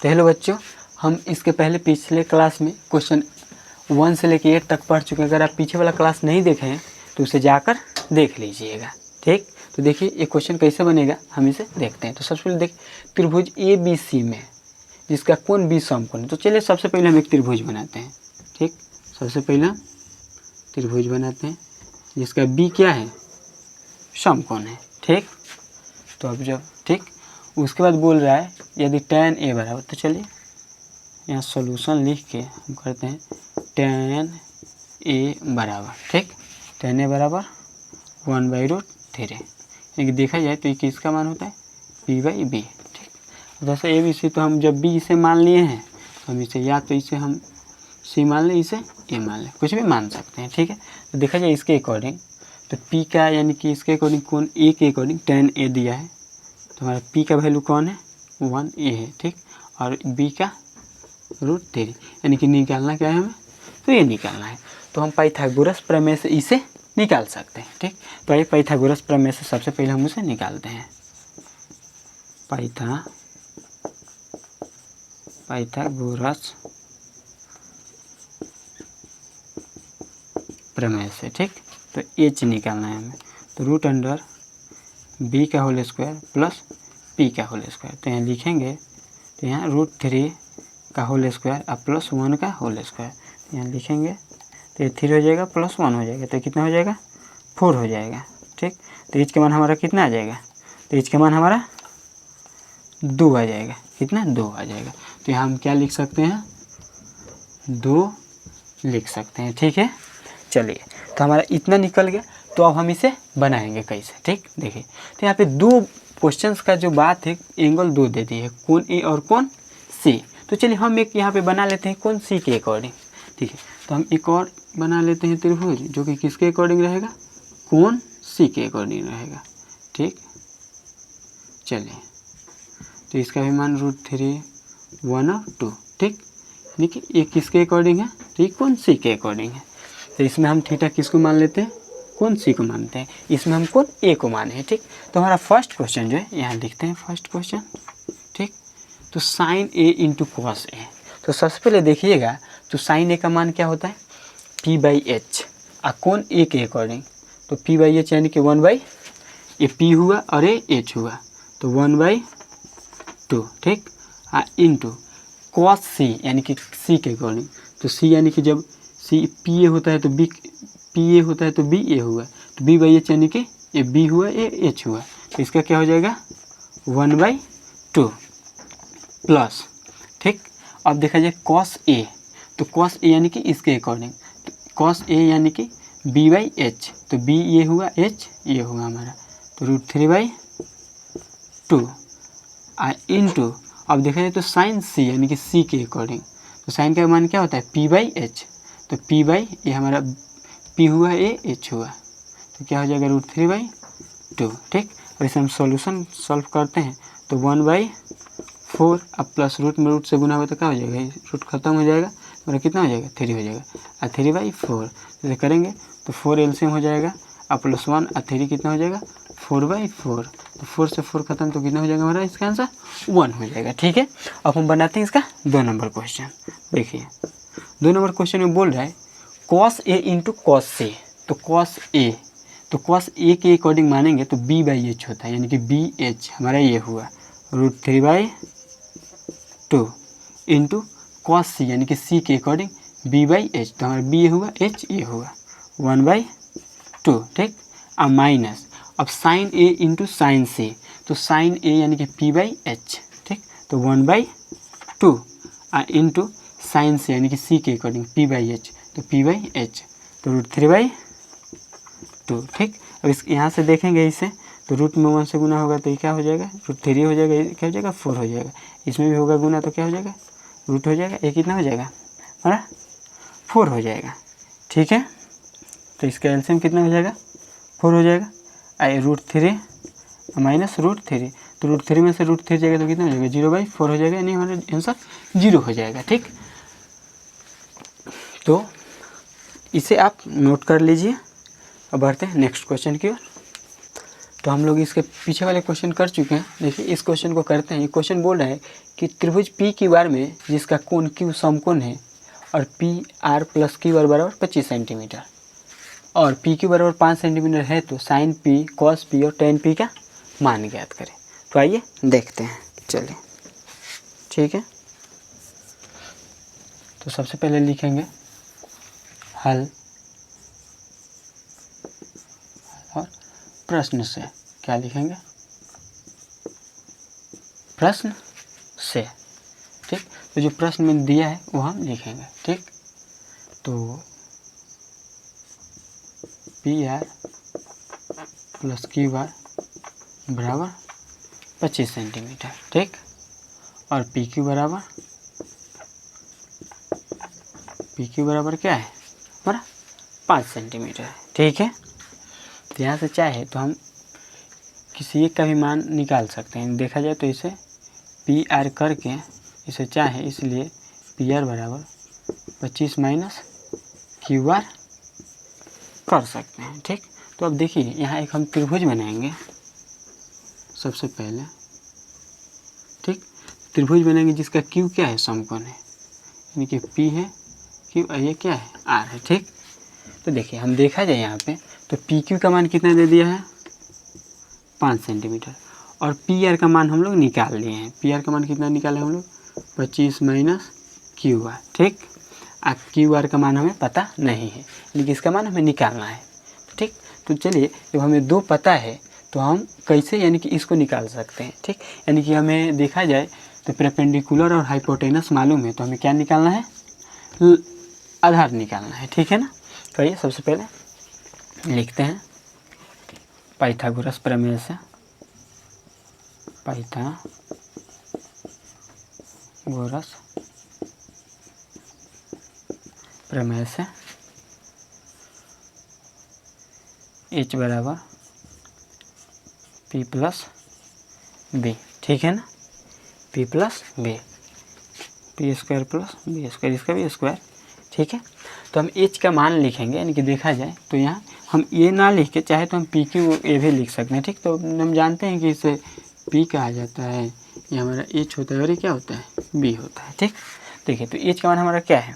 तो हेलो बच्चों, हम इसके पहले पिछले क्लास में क्वेश्चन 1 से लेकर 8 तक पढ़ चुके हैं। अगर आप पीछे वाला क्लास नहीं देखे हैं तो उसे जाकर देख लीजिएगा। ठीक, तो देखिए ये क्वेश्चन कैसे बनेगा, हम इसे देखते हैं। तो सबसे पहले देखिए, त्रिभुज ए बी सी में जिसका कोण बी समकोण है। तो चलिए सबसे पहले हम एक त्रिभुज बनाते हैं। ठीक, सबसे पहले त्रिभुज बनाते हैं जिसका बी क्या है, समकोण है। ठीक, तो अब जब ठीक उसके बाद बोल रहा है यदि tan a बराबर, तो चलिए यहाँ सॉल्यूशन लिख के हम करते हैं tan a बराबर, ठीक, tan a बराबर 1/√3। यानी देखा जाए तो ये किसका मान होता है, p/b। ठीक, जैसे a b c, तो हम जब b इसे मान लिए हैं तो हम इसे या तो इसे हम c मान लें, इसे a मान लें, कुछ भी मान सकते हैं। ठीक है, तो देखा जाए इसके अकॉर्डिंग तो p का यानी कि इसके अकॉर्डिंग कोण a के अकॉर्डिंग tan a दिया है, तो हमारा p का वैल्यू कौन है, 1a है। ठीक, और b का √3, यानी कि निकालना क्या है हमें, तो ये निकालना है। तो हम पाइथागोरस प्रमेय से इसे निकाल सकते हैं। ठीक, तो ये पाइथागोरस प्रमेय से सबसे पहले हम उसे निकालते हैं। पाइथागोरस प्रमेय से, ठीक, तो h निकालना है हमें। तो √b का होल स्क्वायर प्लस p का होल स्क्वायर, तो यहाँ लिखेंगे तो यहाँ √3 का होल स्क्वायर और प्लस 1 का होल स्क्वायर, यहाँ लिखेंगे तो ये 3 हो जाएगा प्लस 1 हो जाएगा, तो कितना हो जाएगा, 4 हो जाएगा। ठीक, तो h का मान हमारा कितना आ जाएगा, तो h का मान हमारा 2 आ जाएगा। कितना, 2 आ जाएगा। तो यहाँ हम क्या लिख सकते हैं, 2 लिख सकते हैं। ठीक है, चलिए तो हमारा इतना निकल गया। तो अब हम इसे बनाएंगे कैसे। ठीक, देखिए तो यहाँ पे दो क्वेश्चंस का जो बात है, एंगल 2 दे दी है, कोण ए और कोण सी। तो चलिए हम एक यहाँ पे बना लेते हैं कोण सी के अकॉर्डिंग। ठीक है, तो हम एक और बना लेते हैं त्रिभुज जो कि किसके अकॉर्डिंग रहेगा, कोण सी के अकॉर्डिंग रहेगा। ठीक, चलिए तो इसका भी मान √3 1 और 2। ठीक, देखिए ये किसके अकॉर्डिंग है, तो ये कोण सी के अकॉर्डिंग है। तो इसमें हम थीटा किसको मान लेते हैं, कोण सी को मानते हैं, इसमें हम कोण ए को माने हैं। ठीक, तो हमारा फर्स्ट क्वेश्चन जो है यहाँ लिखते हैं, फर्स्ट क्वेश्चन। ठीक, तो sign A into cos A. तो सबसे पहले देखिएगा तो साइन ए का मान क्या होता है, p/h, और कोण ए के अकॉर्डिंग तो p/h यानी कि 1/, ये p हुआ और ये h हुआ, तो 1/2। ठीक, इंटू कॉस सी यानी कि c के अकॉर्डिंग, तो c यानी कि जब c pa होता है तो b pa होता है तो ba हुआ, तो b/h यानी कि ये b हुआ ये h हुआ, तो इसका क्या हो जाएगा 1/2 प्लस। ठीक, अब देखा जाए कॉस ए, तो कॉस ए यानी कि इसके अकॉर्डिंग, तो कॉस ए यानी कि b/h, तो b ये हुआ h ये हुआ हमारा, तो √3/2 इंटू, अब देखा जाए तो साइन सी यानी कि c के अकॉर्डिंग, तो साइन का मान क्या होता है p/h, तो ये हमारा p हुआ ये h हुआ, तो क्या हो जाएगा √3/2। ठीक, और इसे हम सॉल्यूशन सॉल्व करते हैं तो 1/4, अब प्लस रूट में रूट से गुना होगा तो क्या हो जाएगा, रूट खत्म हो जाएगा, तो कितना हो जाएगा 3 हो जाएगा, और 3/4 जैसे करेंगे तो 4 एलसीएम हो जाएगा, और प्लस 1 और 3 कितना हो जाएगा 4/4, तो 4 से 4 खत्म, तो कितना हो जाएगा हमारा, इसका आंसर 1 हो जाएगा। ठीक है, अब हम बनाते हैं इसका 2 नंबर क्वेश्चन। देखिए 2 नंबर क्वेश्चन में बोल रहा है कॉस ए इंटू कॉस सी। तो कॉस ए, तो कॉस ए के अकॉर्डिंग मानेंगे तो b/h होता है, यानी कि b/h हमारा ये हुआ √3/2 इंटू कॉस सी यानी कि c के अकॉर्डिंग b/h, तो हमारा b हुआ h ये हुआ 1/2। ठीक, अब माइनस, अब साइन ए इंटू साइन सी, तो साइन ए यानी कि p/h, ठीक, तो 1/2 इंटू साइन सी यानी कि c के अकॉर्डिंग p/h, तो p/h, तो √3/2। ठीक, अब इस यहाँ से देखेंगे इसे तो रूट में 1 से गुना होगा तो ये क्या हो जाएगा, √3 हो जाएगा, ये क्या हो जाएगा 4 हो जाएगा, इसमें भी होगा गुना तो क्या हो जाएगा रूट हो जाएगा, ये कितना हो जाएगा हमारा 4 हो जाएगा। ठीक है, तो इसका एलसीएम कितना हो जाएगा 4 हो जाएगा, √3 माइनस √3, तो √3 में से √3 जाएगा तो कितना हो जाएगा 0/4 हो जाएगा, यानी हमारा आंसर 0 हो जाएगा। ठीक, तो इसे आप नोट कर लीजिए। अब बढ़ते हैं नेक्स्ट क्वेश्चन की ओर। तो हम लोग इसके पीछे वाले क्वेश्चन कर चुके हैं। देखिए इस क्वेश्चन को करते हैं। ये क्वेश्चन बोल रहा है कि त्रिभुज पी क्यू आर में जिसका कोण क्यू समकोण है और P R plus Q are बराबर 25 सेंटीमीटर और पी क्यू बराबर 5 सेंटीमीटर है तो साइन पी कॉस पी और टेन पी का मान ज्ञात करें। तो आइए देखते हैं। चलिए ठीक है, तो सबसे पहले लिखेंगे हल और प्रश्न से। क्या लिखेंगे? प्रश्न से। ठीक, तो जो प्रश्न में दिया है वो हम लिखेंगे। ठीक, तो P R plus Q are बराबर 25 सेंटीमीटर। ठीक, और पी क्यू बराबर क्या है हमारा 5 सेंटीमीटर है। ठीक है, तो यहाँ से चाहे तो हम किसी एक का भी मान निकाल सकते हैं। देखा जाए तो इसे पी आर करके इसे चाहे इसलिए पी आर बराबर 25 माइनस क्यू आर कर सकते हैं। ठीक, तो अब देखिए यहाँ एक हम त्रिभुज बनाएंगे सबसे पहले। ठीक, त्रिभुज बनाएंगे जिसका क्यू क्या है समकोण है, यानी कि पी है क्यू और ये क्या है आर है। ठीक, तो देखिए हम देखा जाए यहाँ पे तो पी क्यू का मान कितना दे दिया है 5 सेंटीमीटर और पी आर का मान हम लोग निकाल लिए हैं। पी आर का मान कितना निकाले हम लोग 25 माइनस क्यू आर। ठीक, अब क्यू आर का मान हमें पता नहीं है लेकिन इसका मान हमें निकालना है। ठीक, तो चलिए जब हमें दो पता है तो हम कैसे यानी कि इसको निकाल सकते हैं। ठीक, यानी कि हमें देखा जाए तो परपेंडिकुलर और हाइपोटेनस मालूम है तो हमें क्या निकालना है आधार निकालना है। ठीक है ना, तो आइए सबसे पहले लिखते हैं पाइथागोरस प्रमेय से। पाइथागोरस प्रमेय से h बराबर p प्लस बी। ठीक है ना, p plus b, p square plus B square, इसका भी स्क्वायर। ठीक है, तो हम h का मान लिखेंगे यानी कि देखा जाए तो यहाँ हम ये ना लिख के चाहे तो हम पी क्यू ए भी लिख सकते हैं। ठीक, तो हम जानते हैं कि इसे p कहा जाता है, ये हमारा h होता है और ये क्या होता है b होता है। ठीक, देखिए तो h का मान हमारा क्या है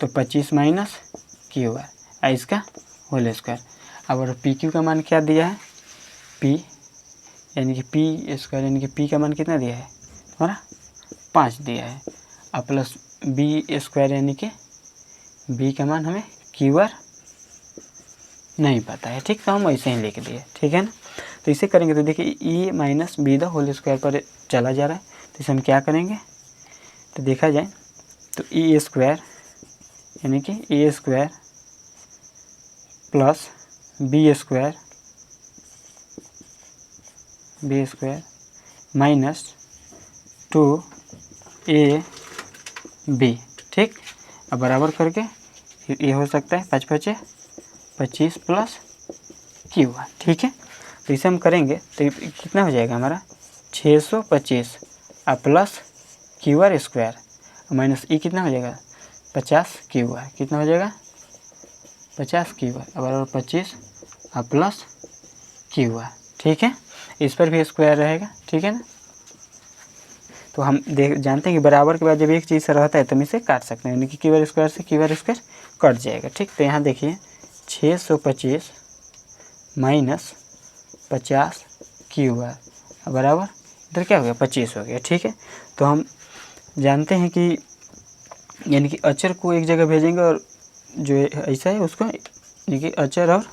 तो 25 माइनस क्यू आर इसका होल स्क्वायर। अब और पी क्यू का मान क्या दिया है p यानी कि पी स्क्वायर यानी कि p का मान कितना दिया है हमारा 5 दिया है और प्लस बी स्क्वायर यानी कि b का मान हमें क्यू आर नहीं पता है। ठीक, तो हम ऐसे ही लिख दिए। ठीक है ना, तो इसे करेंगे तो देखिए e minus b the whole square पर चला जा रहा है तो इसे हम क्या करेंगे तो देखा जाए तो e स्क्वायर यानी कि A square plus B square minus 2ab। ठीक, अब बराबर करके फिर ये हो सकता है 5 5 25 प्लस क्यू आर। ठीक है, तो इसे हम करेंगे तो कितना हो जाएगा हमारा 625 और plus Q R square minus E कितना हो जाएगा 50 क्यू आर, कितना हो जाएगा 50 क्यू आर बराबर 25 और प्लस क्यू आर। ठीक है, इस पर भी स्क्वायर रहेगा। ठीक है ना, तो हम जानते हैं कि बराबर के बाद जब एक चीज़ से रहता है तो हम इसे काट सकते हैं यानी कि क्यू आर स्क्वायर से क्यू आर स्क्वायर कट जाएगा। ठीक, तो यहाँ देखिए 625 माइनस 50 क्यू आर बराबर इधर क्या हो गया 25 हो गया। ठीक है, तो हम जानते हैं कि यानी कि अचर को एक जगह भेजेंगे और जो ऐसा है उसको यानी कि अचर और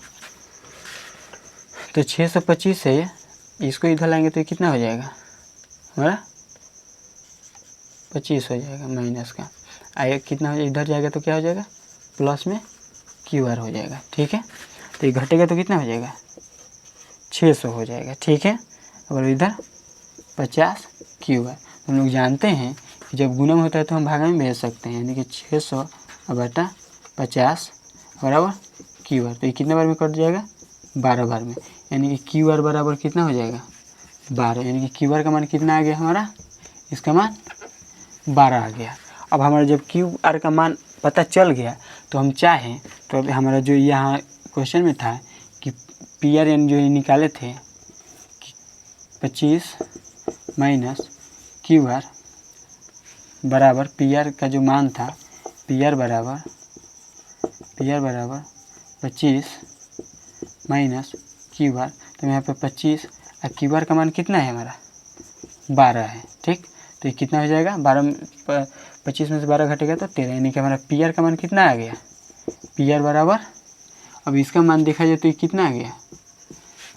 तो 625 है इसको इधर लाएंगे तो ये कितना हो जाएगा हमारा 25 हो जाएगा माइनस का आए कितना हो जाएगा इधर जाएगा तो क्या हो जाएगा प्लस में क्यू आर हो जाएगा। ठीक है, तो ये घटेगा तो कितना हो जाएगा 600 हो जाएगा। ठीक है, और इधर 50 क्यू आर। हम लोग जानते हैं कि जब गुणन होता है तो हम भागा में भेज सकते हैं यानी कि 600 बटा 50 बराबर क्यू आर। तो ये कितने बार में कट जाएगा 12 बार में, यानी कि क्यू आर बराबर कितना हो जाएगा 12, यानी कि क्यू आर का मान कितना आ गया हमारा इसका मान 12 आ गया। अब हमारा जब क्यू आर का मान पता चल गया तो हम चाहें तो अब हमारा जो यहाँ क्वेश्चन में था कि पी आर एन जो निकाले थे 25 माइनस क्यू आर बराबर पी आर का जो मान था पी आर बराबर 25 माइनस क्यू आर। तो यहाँ पे 25 और क्यू आर का मान कितना है हमारा 12 है। ठीक, तो ये कितना हो जाएगा 25 में से 12 घटेगा तो 13, यानी कि हमारा पी आर का मान कितना आ गया पी आर बराबर, अब इसका मान देखा जाए तो ये कितना आ गया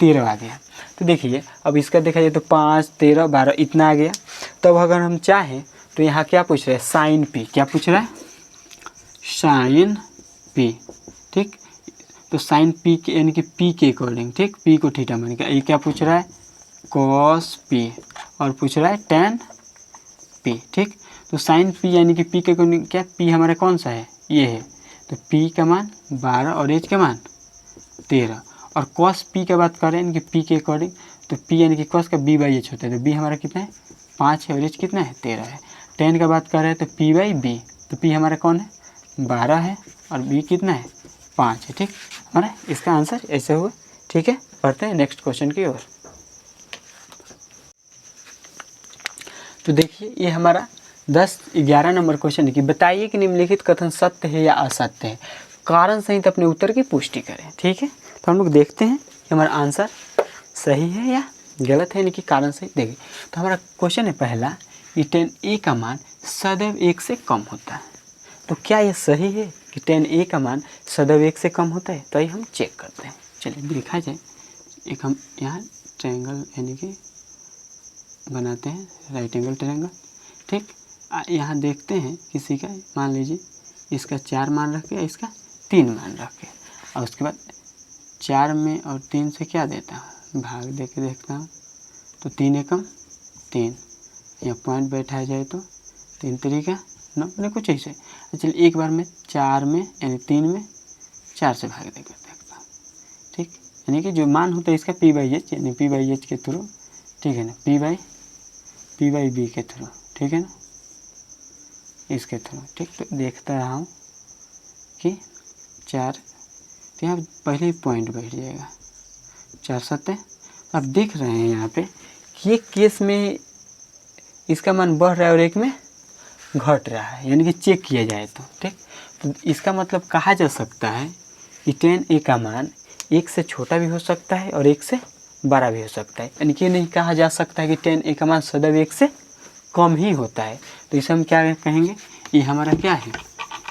13 आ गया। तो देखिए अब इसका देखा जाए तो 5, 13, 12 इतना आ गया। तब अगर हम चाहें तो यहाँ क्या पूछ रहे हैं साइन पी, क्या पूछ रहा है साइन पी। ठीक, तो साइन पी के यानी कि पी के अकॉर्डिंग, ठीक, पी को थीटा मान के, ये क्या पूछ रहा है कॉस पी और पूछ रहा है टेन पी। ठीक, तो साइन पी यानी कि पी के अकॉर्डिंग क्या पी हमारा कौन सा है ये है, तो पी का मान 12 और एच का मान 13 और कॉस पी का बात कर रहे हैं यानी कि पी के अकॉर्डिंग, तो पी यानी कि कॉस का बी बाई एच होता है, तो बी हमारा कितना है 5 है और एच कितना है 13 है। टेन का बात कर रहे हैं तो पी बाई बी, तो पी हमारा कौन है 12 है और बी कितना है 5 है। ठीक, हमारा इसका आंसर ऐसे हुआ। ठीक है, पढ़ते हैं नेक्स्ट क्वेश्चन की ओर। तो देखिए ये हमारा 11 नंबर क्वेश्चन है कि बताइए कि निम्नलिखित कथन सत्य है या असत्य है, कारण सहित अपने उत्तर की पुष्टि करें। ठीक है, तो हम लोग देखते हैं कि हमारा आंसर सही है या गलत है, यानी कि कारण सहित। देखिए तो हमारा क्वेश्चन है पहला कि 10a का मान सदैव 1 से कम होता है, तो क्या ये सही है कि 10a का मान सदैव 1 से कम होता है, तो ये हम चेक करते हैं। चलिए देखा जाए, एक हम यहाँ ट्रायंगल यानी कि बनाते हैं राइट एंगल ट्रायंगल। ठीक, यहाँ देखते हैं किसी का, मान लीजिए इसका 4 मान रख के इसका 3 मान रख के, और उसके बाद 4 में और 3 से क्या देता हूँ भाग दे के देखता हूँ, तो 3 एकम 3, या पॉइंट बैठाया जाए तो 3 तरीका 9 मैंने कुछ ऐसे। चलिए एक बार में 4 में यानी 3 में 4 से भाग देकर देखता हूँ। ठीक, यानी कि जो मान होता है इसका पी बाई एच यानी पी बाई एच के थ्रू, ठीक है ना, पी बाई बी के थ्रू, ठीक है ना, इसके थ्रू। ठीक, तो देखता रहा हूँ कि 4, तो यहाँ पहले ही पॉइंट बैठ जाएगा 4 7। अब देख रहे हैं यहाँ पे कि एक केस में इसका मान बढ़ रहा है और एक में घट रहा है, यानी कि चेक किया जाए तो। ठीक, तो इसका मतलब कहा जा सकता है कि 10a का मान 1 से छोटा भी हो सकता है और 1 से बड़ा भी हो सकता है, यानी कि नहीं कहा जा सकता है कि 10a का मान सदैव 1 से कम ही होता है। तो इसे हम क्या कहेंगे, ये हमारा क्या है,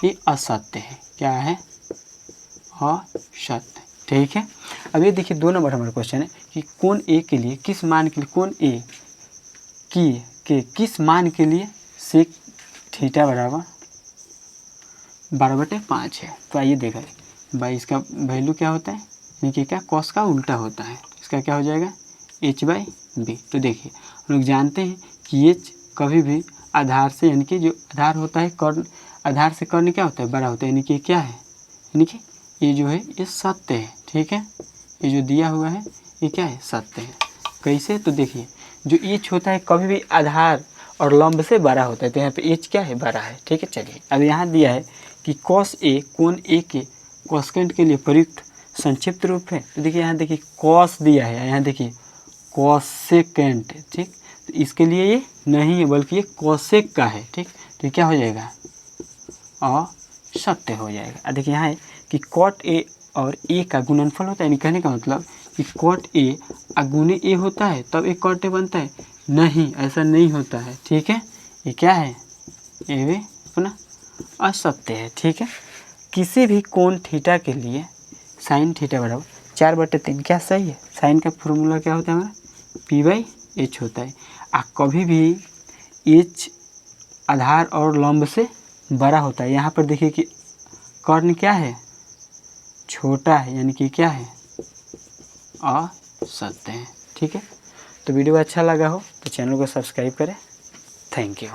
ये असत्य है। क्या है, असत्य। ठीक है, अब ये देखिए 2 नंबर हमारा क्वेश्चन है कि कोण ए के लिए किस मान के लिए कोण ए के किस मान के लिए सेक थीटा बराबर 12/5 है। तो आइए देखा जाए भाई इसका वैल्यू क्या होता है, यानी कि क्या कॉस का उल्टा होता है, इसका क्या हो जाएगा h/b। तो देखिए हम लोग जानते हैं कि h कभी भी आधार से, यानी कि जो आधार होता है कर्ण, आधार से कर्ण क्या होता है बड़ा होता है, यानी कि क्या है, यानी कि ये जो है ये सत्य है। ठीक है, ये जो दिया हुआ है ये क्या है सत्य है। कैसे, तो देखिए जो एच होता है कभी भी आधार और लंब से बड़ा होता है, तो यहाँ पे एच क्या है बड़ा है। ठीक है, चलिए अब यहाँ दिया है कि कॉस ए कोण ए के कोसेकेंट के लिए प्रयुक्त संक्षिप्त रूप है। तो देखिए यहाँ देखिए कॉस दिया है, यहाँ देखिए कोसेकेंट। ठीक, तो इसके लिए ये नहीं है बल्कि ये कोसेक का है। ठीक, तो क्या हो जाएगा असत्य हो जाएगा। देखिए यहाँ है कि कॉट ए और ए का गुणनफल होता है, यानी कहने का मतलब कि कॉट ए गुणे ए होता है तब एक कॉट ए बनता है, नहीं ऐसा नहीं होता है। ठीक है, ये क्या है, ये भी अपना असत्य है। ठीक है, किसी भी कोण थीटा के लिए साइन थीटा बराबर 4/3 क्या सही है। साइन का फॉर्मूला क्या होता है हमारा p/h होता है। कभी भी h आधार और लंब से बड़ा होता है। यहाँ पर देखिए कि कर्ण क्या है छोटा है, यानी कि क्या है असत्य है। ठीक है, तो वीडियो अच्छा लगा हो तो चैनल को सब्सक्राइब करें। Thank you.